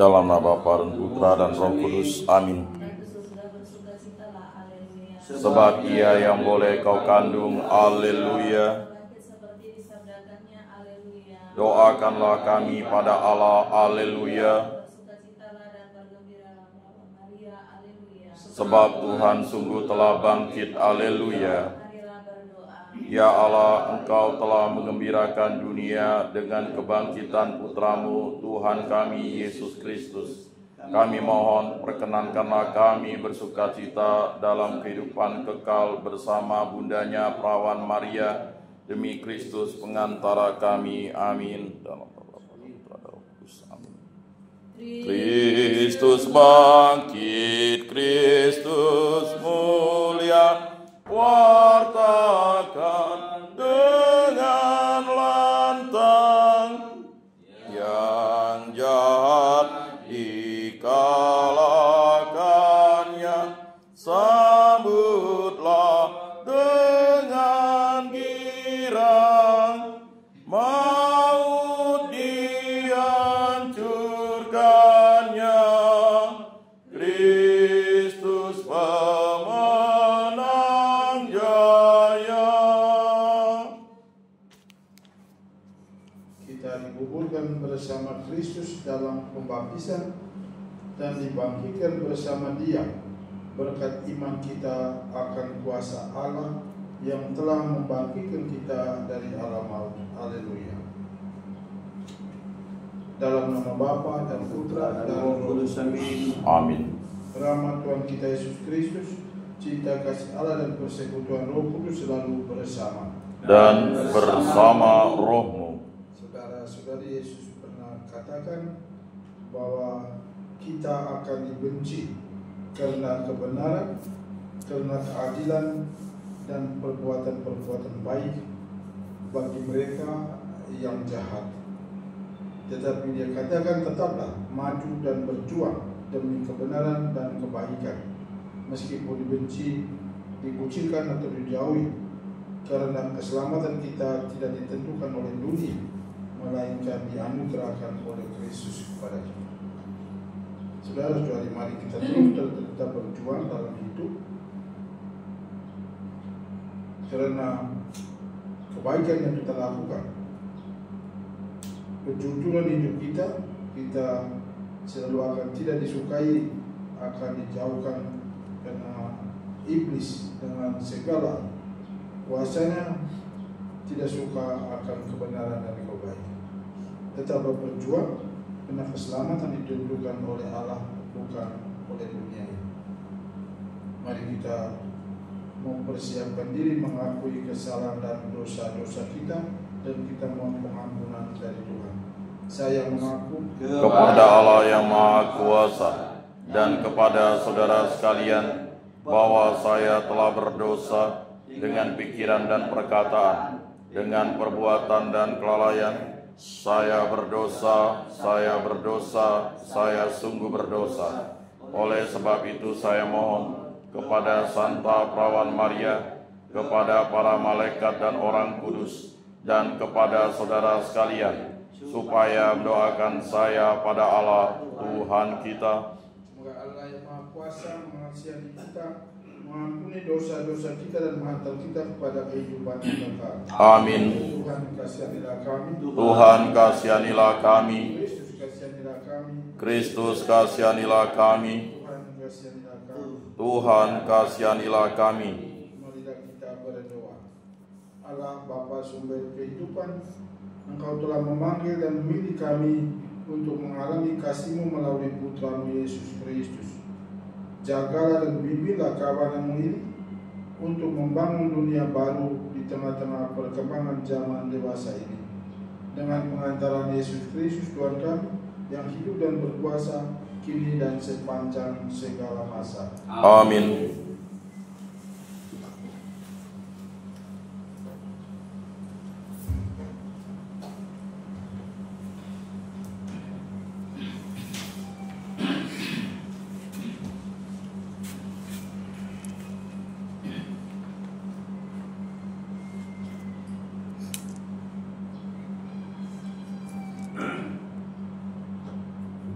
Dalam nama Bapa dan Putra dan Roh Kudus. Amin. Sebab Ia yang boleh kau kandung. Haleluya. Doakanlah kami pada Allah. Haleluya. Sebab Tuhan sungguh telah bangkit. Haleluya. Ya Allah, Engkau telah menggembirakan dunia dengan kebangkitan Putramu, Tuhan kami, Yesus Kristus. Kami mohon, perkenankanlah kami bersukacita dalam kehidupan kekal bersama bundanya Perawan Maria, demi Kristus pengantara kami. Amin. Dalam nama Bapa, Putra, dan Roh Kudus. Amin. Kristus bangkit, Kristus mulia, wartakan dengan lantang yang jahat dikalahkannya, sambutlah dengan girang, maut dihancurkannya, Kristus pemenang jaya. Kita dikuburkan bersama Kristus dalam pembaptisan dan dibangkitkan bersama Dia berkat iman kita akan kuasa Allah yang telah membangkitkan kita dari alam maut. Haleluya. Dalam nama Bapa dan Putra dan Roh Kudus. Amin. Rahmat Tuhan kita Yesus Kristus, cinta kasih Allah dan persekutuan Roh Kudus selalu bersama dan bersama rohmu. Saudara-saudari, Yesus pernah katakan bahwa kita akan dibenci karena kebenaran, karena keadilan, dan perbuatan-perbuatan baik bagi mereka yang jahat. Tetapi Dia katakan, tetaplah maju dan berjuang demi kebenaran dan kebaikan, meskipun dibenci, dikucilkan atau dijauhi, karena keselamatan kita tidak ditentukan oleh dunia, melainkan dianugerahkan oleh Kristus kepada kita. Saudara-saudari, mari kita terus tetap berjuang dalam hidup, karena kebaikan yang kita lakukan, kejujuran hidup kita selalu akan tidak disukai, akan dijauhkan, karena iblis dengan segala kuasanya tidak suka akan kebenaran dan kebaikan. Tetap berjuang, karena keselamatan ditentukan oleh Allah, bukan oleh dunia ini. Mari kita mempersiapkan diri mengakui kesalahan dan dosa-dosa kita, dan kita mohon pengampunan dari Tuhan. Saya mengaku kepada Allah yang Maha Kuasa dan kepada saudara sekalian bahwa saya telah berdosa dengan pikiran dan perkataan, dengan perbuatan dan kelalaian. Saya berdosa, saya sungguh berdosa. Oleh sebab itu saya mohon kepada Santa Perawan Maria, kepada para malaikat dan orang kudus, dan kepada saudara sekalian, supaya mendoakan saya pada Allah Tuhan kita. Semoga Allah yang Maha Kuasa mengasihani kita, mengampuni dosa-dosa kita, dan menghantar kita kepada kehidupan yang kekal. Amin. Tuhan kasihanilah kami. Tuhan kasihanilah kami. Kristus kasihanilah kami. Kristus kasihanilah kami. Tuhan kasihanilah kami. Tuhan kasihanilah kami. Marilah kita berdoa. Allah Bapa sumber kehidupan, Engkau telah memanggil dan memilih kami untuk mengalami kasih-Mu melalui Putra-Mu Yesus Kristus. Jagalah dan bimbinglah kawananmu ini untuk membangun dunia baru di tengah-tengah perkembangan zaman dewasa ini. Dengan pengantaran Yesus Kristus Tuhan kami yang hidup dan berkuasa kini dan sepanjang segala masa. Amin.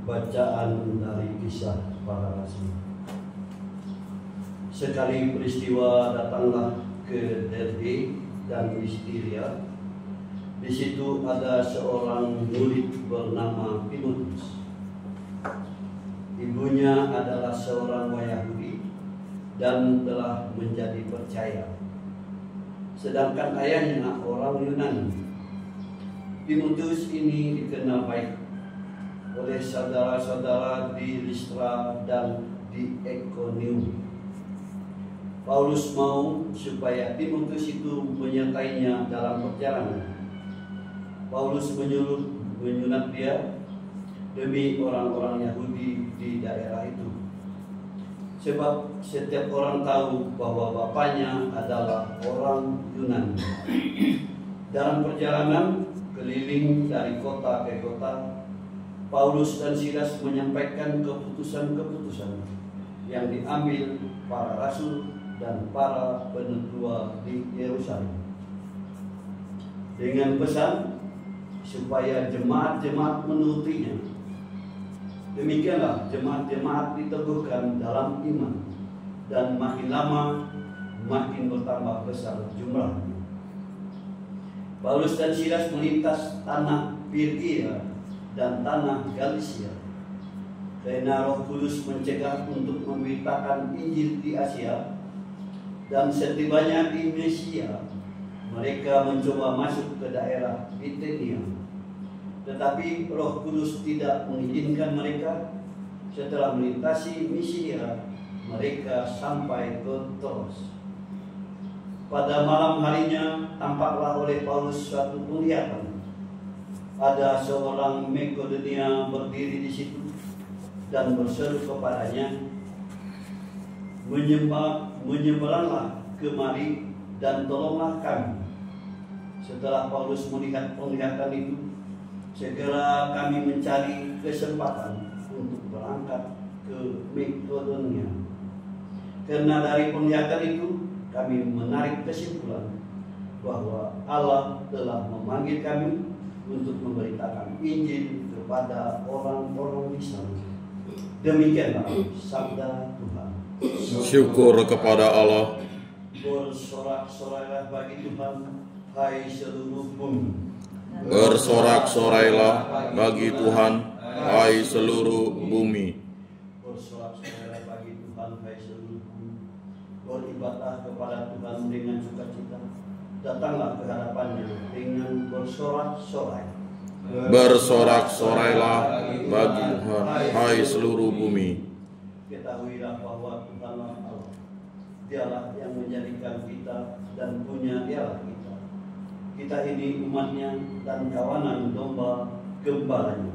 Bacaan dari Kisah Para Rasul. Sekali peristiwa datanglah ke Derbe dan Listeria. Di situ ada seorang murid bernama Timotius. Ibunya adalah seorang Yahudi dan telah menjadi percaya. Sedangkan ayahnya orang Yunani. Timotius ini dikenal baik oleh saudara-saudara di Listra dan di Ikonium. Paulus mau supaya Timotius itu menyertainya dalam perjalanan. Paulus menyurat dia demi orang-orang Yahudi di daerah itu. Sebab setiap orang tahu bahwa bapaknya adalah orang Yunani. Dalam perjalanan keliling dari kota ke kota, Paulus dan Silas menyampaikan keputusan-keputusan yang diambil para rasul dan para penetua di Yerusalem dengan pesan supaya jemaat-jemaat menurutinya. Demikianlah jemaat-jemaat diteguhkan dalam iman dan makin lama makin bertambah besar jumlahnya. Paulus dan Silas melintas tanah Pirgia dan tanah Galatia, karena Roh Kudus mencegah untuk memberitakan Injil di Asia. Dan setibanya di Mesia, mereka mencoba masuk ke daerah Bithania, tetapi Roh Kudus tidak mengizinkan mereka. Setelah melintasi Misia, mereka sampai ke Troas. Pada malam harinya tampaklah oleh Paulus suatu penglihatan. Ada seorang Makedonia berdiri di situ dan berseru kepadanya, menyeberanglah kemari dan tolonglah kami. Setelah Paulus melihat penglihatan itu, segera kami mencari kesempatan untuk berangkat ke Makedonia. Karena dari penglihatan itu kami menarik kesimpulan bahwa Allah telah memanggil kami untuk memberitakan Injil kepada orang-orang di sana. Demikianlah sabda Tuhan. Syukur kepada Allah. Bersorak-sorailah bagi Tuhan, hai seluruh bumi. Bersorak-sorailah bagi Tuhan, hai seluruh bumi. Bersorak-sorailah bagi Tuhan, hai seluruh bumi. Beribadah kepada Tuhan dengan sukacita. Datanglah ke hadapannya dengan bersorak-sorai. Bersorak-sorailah bagi Tuhan, hai seluruh bumi. Ketahuilah bahwa Tuhanlah Allah. Dialah yang menjadikan kita dan punya dialah kita. Kita ini umatnya dan kawanan domba gembalanya.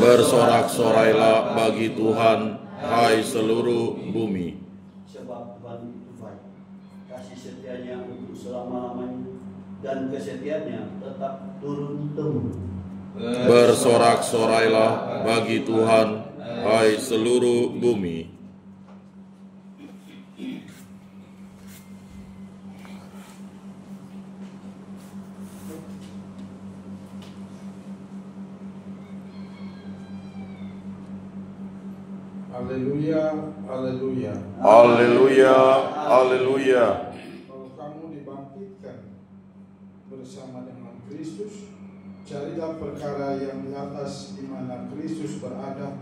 Bersorak-sorailah bagi Tuhan, hai seluruh bumi. Sebab Tuhan itu baik. Kasih setianya untuk selama-lamanya dan kesetiaannya tetap turun-temurun. Bersorak-sorailah bagi Tuhan, hai seluruh bumi. Haleluya, haleluya. Haleluya, haleluya. Kalau kamu dibangkitkan bersama dengan Kristus, carilah perkara yang di atas di mana Kristus berada,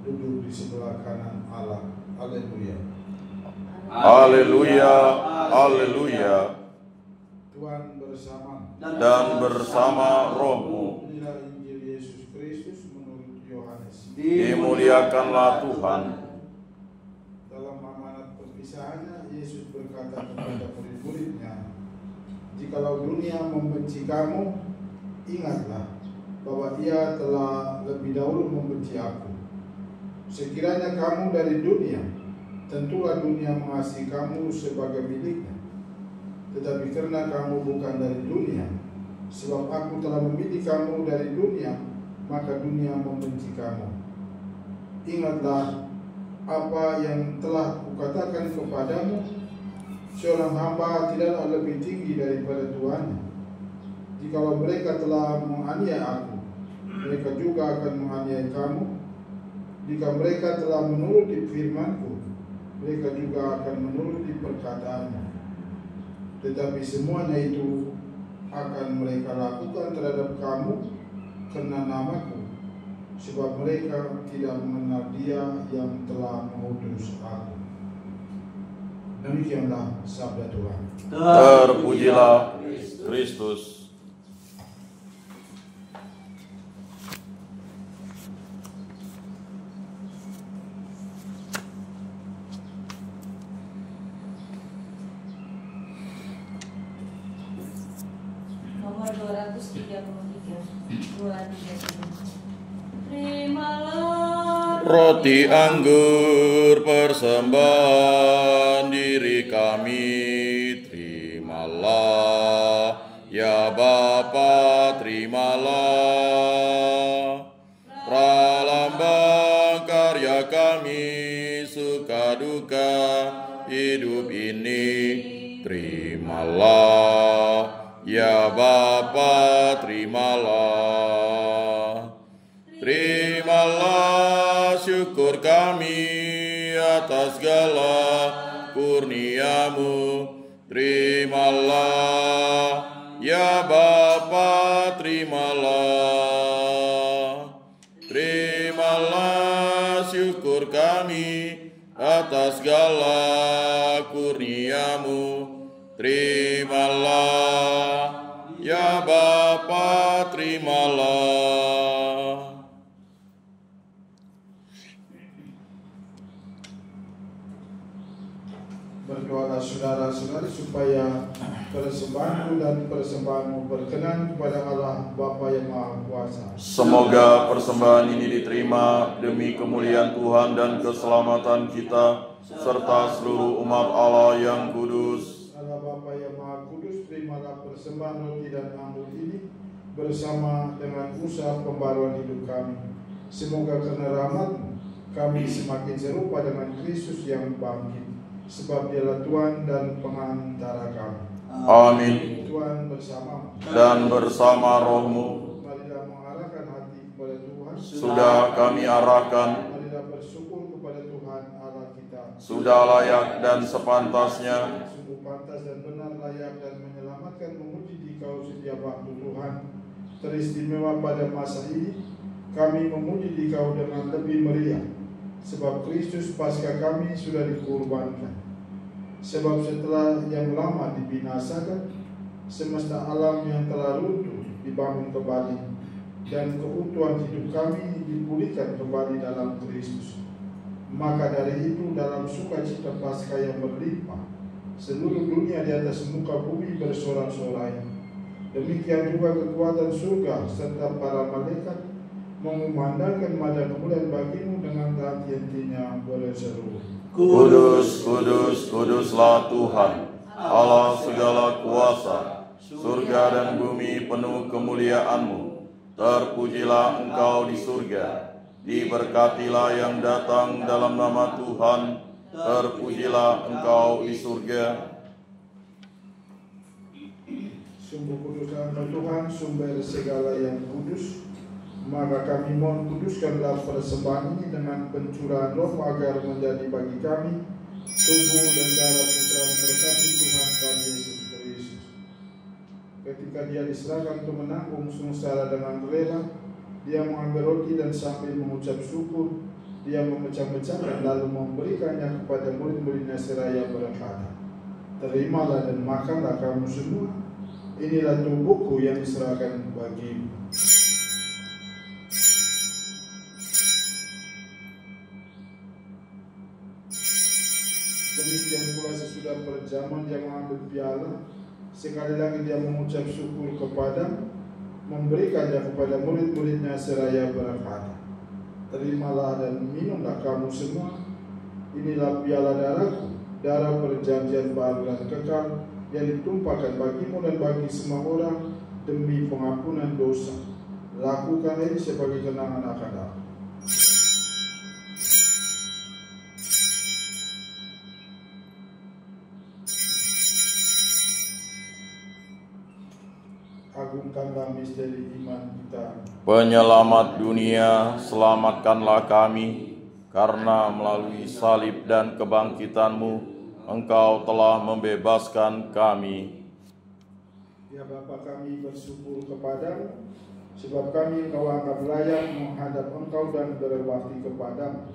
duduk di sebelah kanan Allah. Haleluya. Haleluya, haleluya. Tuhan bersama dan bersama rohmu. Inilah Injil Yesus Kristus menurut Yohanes. Dimuliakanlah Tuhan. Dalam amanat perpisahannya, Yesus berkata kepada murid-muridnya, "Jikalau dunia membenci kamu, ingatlah bahwa ia telah lebih dahulu membenci aku. Sekiranya kamu dari dunia, tentulah dunia mengasihi kamu sebagai miliknya. Tetapi karena kamu bukan dari dunia, sebab aku telah memilih kamu dari dunia, maka dunia membenci kamu. Ingatlah apa yang telah kukatakan kepadamu, seorang hamba tidaklah lebih tinggi daripada tuannya. Jikalau mereka telah menganiaya aku, mereka juga akan menganiaya kamu. Jika mereka telah menuruti firman-Ku, mereka juga akan menuruti perkataannya. Tetapi semuanya itu akan mereka lakukan terhadap kamu karena nama-Ku, sebab mereka tidak mengenal Dia yang telah mengutus aku." Demikianlah sabda Tuhan. Terpujilah Kristus. Nomor 233, 233. Terimalah Roti anggur persembahan diri kami, terimalah ya Bapa, terimalah pralambang karya kami, suka duka hidup ini, terimalah ya Bapa, terimalah. Terimalah syukur kami atas segala kurnia-Mu. Terimalah ya Bapa, terimalah. Terimalah syukur kami atas segala kurnia-Mu. Terimalah ya Bapa, terimalah. Berdoalah saudara-saudari supaya persembahanku dan persembahanmu berkenan kepada Allah Bapa yang Maha Kuasa. Semoga persembahan ini diterima demi kemuliaan Tuhan dan keselamatan kita, serta seluruh umat Allah yang kudus. Allah Bapa yang Maha Kudus, terimalah persembahan roti dan anggur ini bersama dengan usaha pembaruan hidup kami. Semoga karena rahmat-Mu kami semakin serupa dengan Kristus yang bangkit, sebab Dialah Tuhan dan pengantara kami. Amin. Tuhan bersama Dan bersama rohmu. Marilah mengarahkan hati kepada Tuhan. Sudah kami arahkan, Marilah bersyukur kepada Tuhan Allah kita. sudah layak dan sepantasnya. Sungguh pantas dan benar, layak dan menyelamatkan, memuji Dikau setiap waktu Tuhan. Teristimewa pada masa ini kami memuji Dikau dengan lebih meriah, sebab Kristus Paskah kami sudah dikurbankan. Sebab setelah yang lama dibinasakan, semesta alam yang telah runtuh dibangun kembali, dan keutuhan hidup kami dipulihkan kembali dalam Kristus. Maka dari itu, dalam sukacita Paskah yang berlimpah, seluruh dunia di atas muka bumi bersorak-sorai. Demikian juga kekuatan surga serta para malaikat mengumandangkan mada kemuliaan bagi-Mu dengan hati-hatinya berseru, Kudus, kudus, kuduslah Tuhan, Allah segala kuasa. Surga dan bumi penuh kemuliaan-Mu. Terpujilah Engkau di surga. Diberkatilah yang datang dalam nama Tuhan. Terpujilah Engkau di surga. Sungguh kuduslah Engkau Tuhan, sumber segala yang kudus. Maka kami mohon, kuduskanlah persembahan ini dengan pencurahan roh, agar menjadi bagi kami tubuh dan darah putra terkasih Tuhan kami Yesus Kristus. Ketika Dia diserahkan untuk menanggung sengsara dengan rela, Dia mengambil roti dan sambil mengucap syukur, Dia memecah-mecahkan lalu memberikannya kepada murid-muridnya seraya berkata, "Terimalah dan makanlah kamu semua, inilah tubuhku yang diserahkan bagimu. Demikian pula sesudah perjamuan dia mengambil piala, sekali lagi dia mengucap syukur kepada, memberikannya kepada murid-muridnya seraya berkata, terimalah dan minumlah kamu semua, inilah piala darahku, darah perjanjian baru dan kekal yang ditumpahkan bagimu dan bagi semua orang demi pengampunan dosa. Lakukan ini sebagai kenangan akan aku. Agungkanlah misteri iman kita. Penyelamat dunia, selamatkanlah kami, karena melalui salib dan kebangkitan-Mu, Engkau telah membebaskan kami. Ya Bapa, kami bersyukur kepadamu, sebab kami Engkau anggap layak menghadap Engkau dan berbakti kepadamu.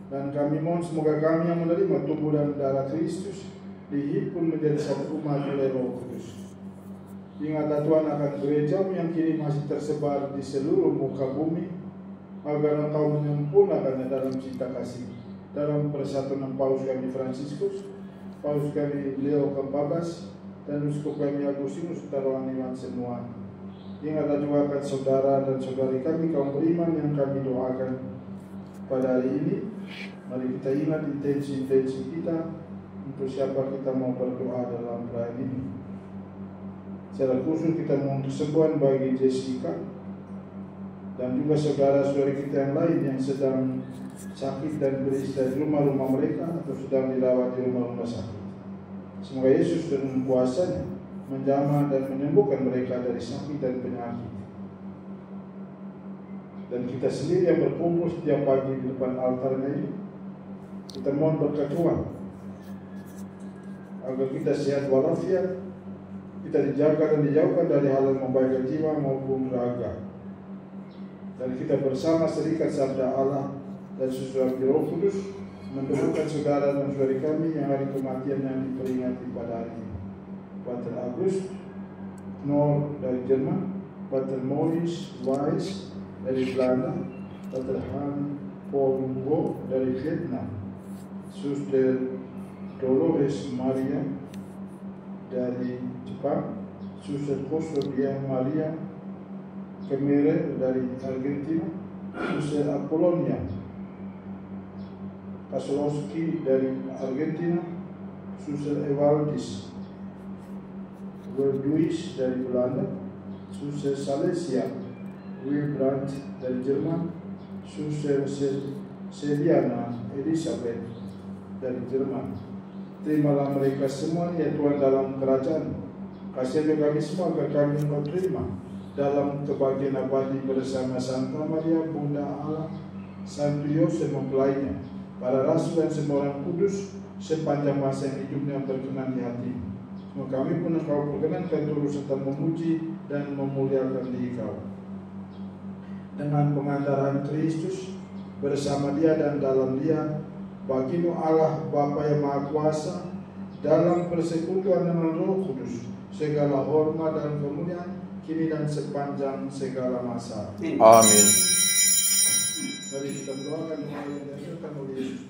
Dan kami mohon semoga kami yang menerima tubuh dan darah Kristus dihimpun menjadi satu umat oleh Roh Kudus. Ingatlah Tuhan akan gerejamu yang kini masih tersebar di seluruh muka bumi, agar Engkau menyempurnakannya dalam cinta kasih, dalam persatuan Paus kami Fransiskus, Paus kami Leo ke-14, dan Uskup kami Agustinus serta rohaniwan semua. Ingatlah juga akan saudara dan saudari kami kaum beriman yang kami doakan pada hari ini. Mari kita ingat intensi-intensi kita untuk siapa kita mau berdoa dalam perayaan ini. Secara khusus kita mohon kesembuhan bagi Jessica dan juga saudara-saudari kita yang lain yang sedang sakit dan beristirahat di rumah-rumah mereka atau sedang dirawat di rumah-rumah sakit. Semoga Yesus dengan kuasanya menjamah dan menyembuhkan mereka dari sakit dan penyakit. Dan kita sendiri yang berkumpul setiap pagi di depan altarnya ini, kita mohon berkat Tuhan agar kita sehat walafiat, kita dijaga dan dijauhkan dari hal yang membahayakan jiwa maupun raga. Dan kita bersama serikat sabda Allah dan sesuai Roh Kudus mendoakan saudara dan saudari kami yang hari kematian yang diperingati pada hari ini. Pater August Nor dari Jerman, Pater Maurice Weiss dari Belanda, Pater Han Paul Ngo dari Vietnam, Suster Dolores Maria dari Jepang, Suster Custodia Maria Kemere dari Argentina, Suster Apolonia Kasolowski dari Argentina, Suster Evaldis Werduis dari Belanda, Suster Salesia Wilbrand dari Jerman, Suster Seliana Elizabeth dari Jerman. Terimalah mereka semua ya Tuhan dalam kerajaan. Kasih kami semua agar kami Engkau terima dalam kebahagiaan abadi bersama Santa Maria Bunda Allah, Santo Yosef mempelainya, para rasul dan semua orang kudus sepanjang masa yang hidupnya berkenan di hati. Semoga kami pun Engkau perkenankan turut serta memuji dan memuliakan diri Kau. Dengan pengantaran Kristus bersama Dia dan dalam Dia, bagimu Allah Bapa yang Maha Kuasa, dalam persekutuan dengan Roh Kudus, segala hormat dan kemuliaan kini dan sepanjang segala masa. Amin. Mari kita berdoakan doa yang diajarkan oleh Yesus.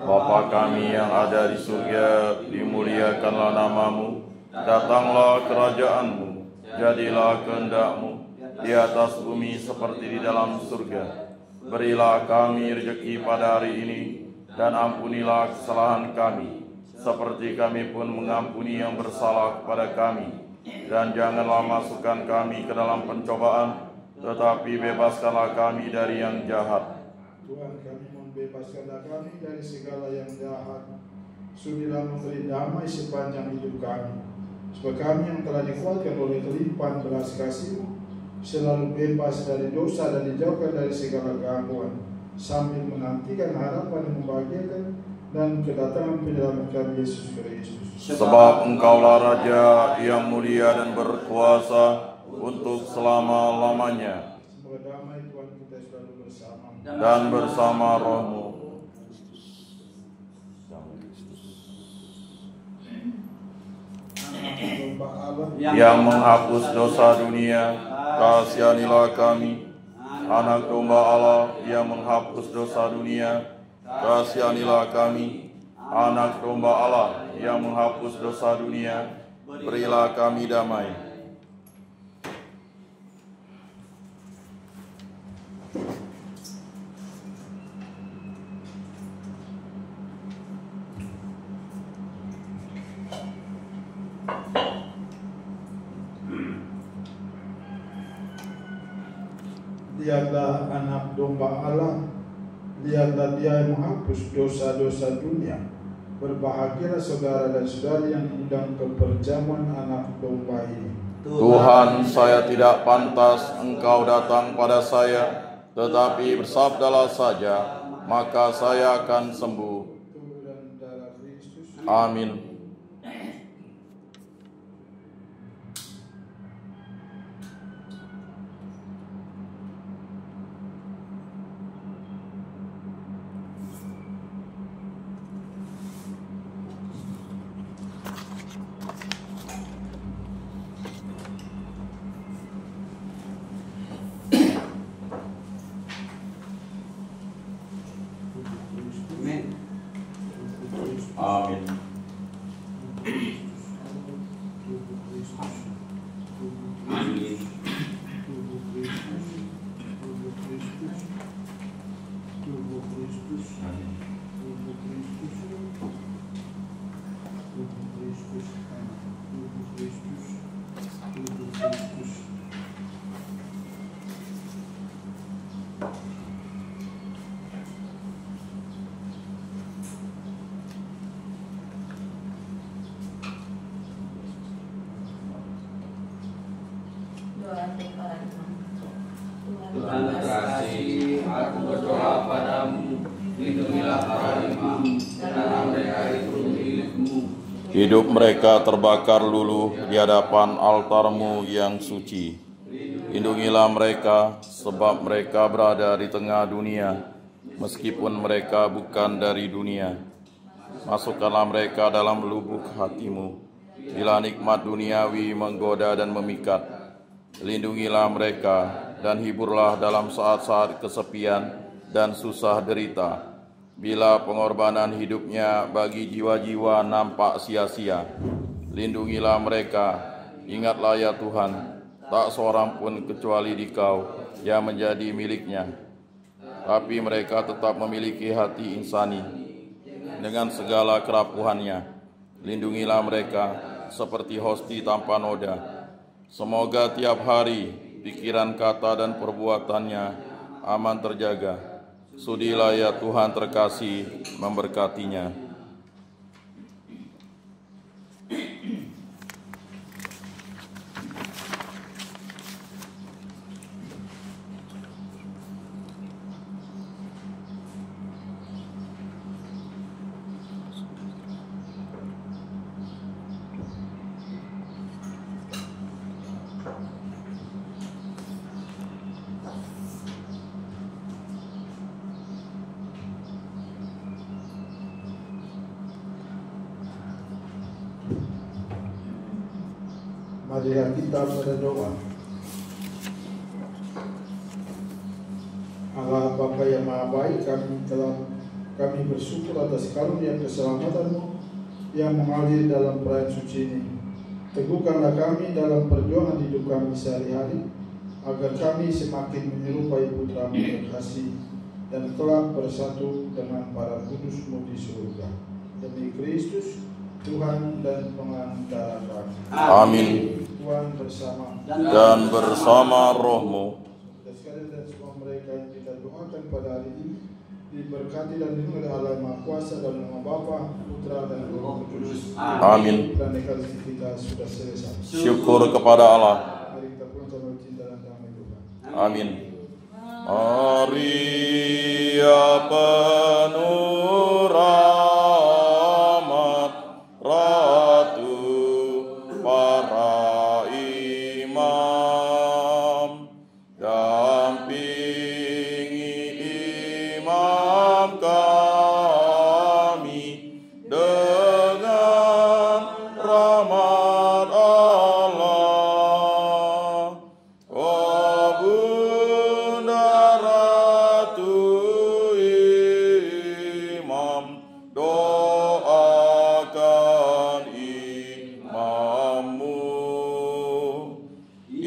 Bapa kami yang ada di surga, dimuliakanlah namamu, datanglah kerajaan-Mu, jadilah kehendak-Mu di atas bumi seperti di dalam surga. Berilah kami rezeki pada hari ini, dan ampunilah kesalahan kami, seperti kami pun mengampuni yang bersalah kepada kami. Dan janganlah masukkan kami ke dalam pencobaan, tetapi bebaskanlah kami dari yang jahat. Tuhan, kami mohon bebaskanlah kami dari segala yang jahat. Sudilah memberi damai sepanjang hidup kami, supaya kami yang telah dikuatkan oleh kelimpahan belas kasih-Mu selalu bebas dari dosa dan dijauhkan dari segala gangguan, sambil menantikan harapan yang membahagiakan dan kedatangan penyelamat kami Yesus Kristus. Sebab Engkaulah Raja yang mulia dan berkuasa untuk selama-lamanya. Semoga damai Tuhan kita selalu bersama Dan bersama rohmu. domba Allah yang menghapus dosa dunia, kasihanilah kami. Anak domba Allah yang menghapus dosa dunia, kasihanilah kami. Anak domba Allah yang menghapus dosa dunia, berilah kami damai. Lihatlah anak domba Allah, lihatlah Dia yang menghapus dosa-dosa dunia. Berbahagialah saudara dan saudari yang diundang ke perjamuan anak domba ini. Tuhan, saya tidak pantas Engkau datang pada saya, tetapi bersabdalah saja, maka saya akan sembuh. Tubuh dan darah Kristus. Amin. Amin. Doa untuk para imam. Tuhan terkasih, aku berdoa padamu, lindungilah para imam, karena mereka itu milikmu. Hidup mereka terbakar luluh di hadapan altar-Mu yang suci. Lindungilah mereka, sebab mereka berada di tengah dunia, meskipun mereka bukan dari dunia. Masukkanlah mereka dalam lubuk hati-Mu, bila nikmat duniawi menggoda dan memikat. Lindungilah mereka, dan hiburlah dalam saat-saat kesepian dan susah derita, bila pengorbanan hidupnya bagi jiwa-jiwa nampak sia-sia. Lindungilah mereka, ingatlah ya Tuhan, tak seorang pun kecuali Dikau yang menjadi miliknya. Tapi mereka tetap memiliki hati insani dengan segala kerapuhannya. Lindungilah mereka seperti hosti tanpa noda. Semoga tiap hari pikiran, kata, dan perbuatannya aman terjaga. Sudilah ya Tuhan terkasih memberkatinya. Marilah kita berdoa. Allah Bapa yang Maha Baik, kami bersyukur atas karunia keselamatan-Mu yang mengalir dalam perayaan suci ini. Teguhkanlah kami dalam perjuangan hidup kami sehari-hari, agar kami semakin menyerupai Putra-Mu terkasih dan kelak bersatu dengan para kudus-Mu di surga. Demi Kristus, Tuhan dan pengantara kami. Amin. Tuhan bersama Dan bersama roh-Mu. dan sekalian dan semua mereka yang kita doakan pada hari ini diberkati dan dilindungi oleh Allah yang Maha Kuasa dalam nama Bapa, Putra dan Roh Kudus. Amin. Dan ekaristi kita sudah selesai. Syukur kepada Allah. Mari kita pulang sama cinta dan damai Tuhan. Amin. Maria penuh rahmat, Ratu para imam, dampingi imam kami dengan rahmat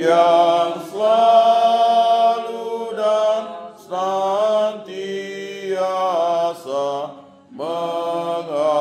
yang selalu dan senantiasa mengasihi